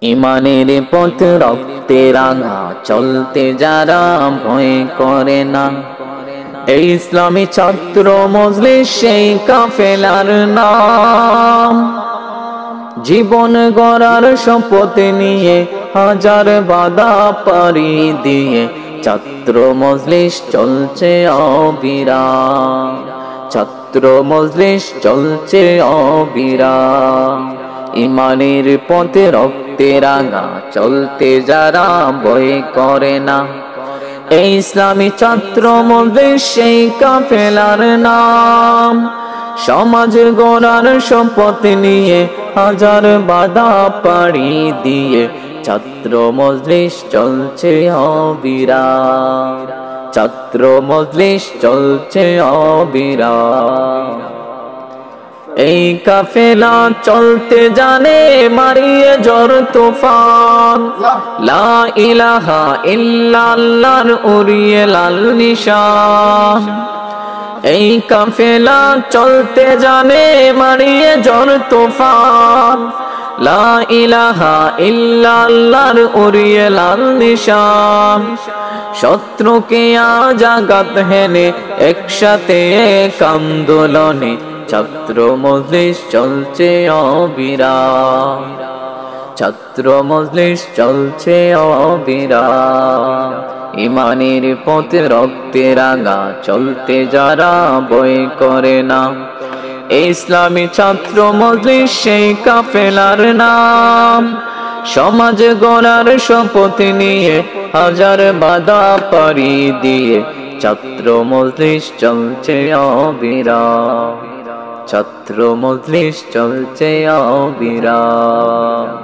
ইমানের পথ রক্তে রাঙা, চলতে যারা ভয় করে না। এই ইসলামী ছাত্র মজলিস সেই কাফেলার নাম। জীবন গড়ার শপথ নিয়ে হাজার বাধা পাড়ি দিয়ে ছাত্র মজলিস চলছে অবিরাম। ছাত্র মজলিস চলছে অবিরাম। ইমানের পথে রক্তে রাঙা, চলতে যারা ভয় করে না। এই ইসলামী ছাত্র মজলিস সেই কাফেলার নাম। সমাজ গড়ার শপথ নিয়ে হাজার বাধা পাড়ি দিয়ে ছাত্র মজলিস চলছে অবিরাম। ছাত্র মজলিস চলছে অবিরাম। এই কাফেলা চলতে জানে মারিয়ে ঝড় তুফান। লা ইলাহা ইল্লাল্লাহর উড়িয়ে লাল নিশান। এই কাফেলা চলতে জানে মারিয়ে ঝড় তুফান। লা ইলাহা ইল্লাল্লাহর উড়িয়ে লাল নিশান। শত্রুকে আজ আঘাত হেনে একসাথে এক আন্দোলনে ছাত্র মজলিস চলছে অবিরাম। ছাত্র মজলিস চলছে অবিরাম। ইমানের পথে রক্তে রাঙা, চলতে যারা ভয় করে না। ইসলামী ছাত্র মজলিস সেই কাফেলার নাম। সমাজ গড়ার শপথ নিয়ে হাজার বাধা পাড়ি দিয়ে ছাত্র মজলিস চলছে অবিরাম। ছাত্র মজলিস চলছে অবিরাম।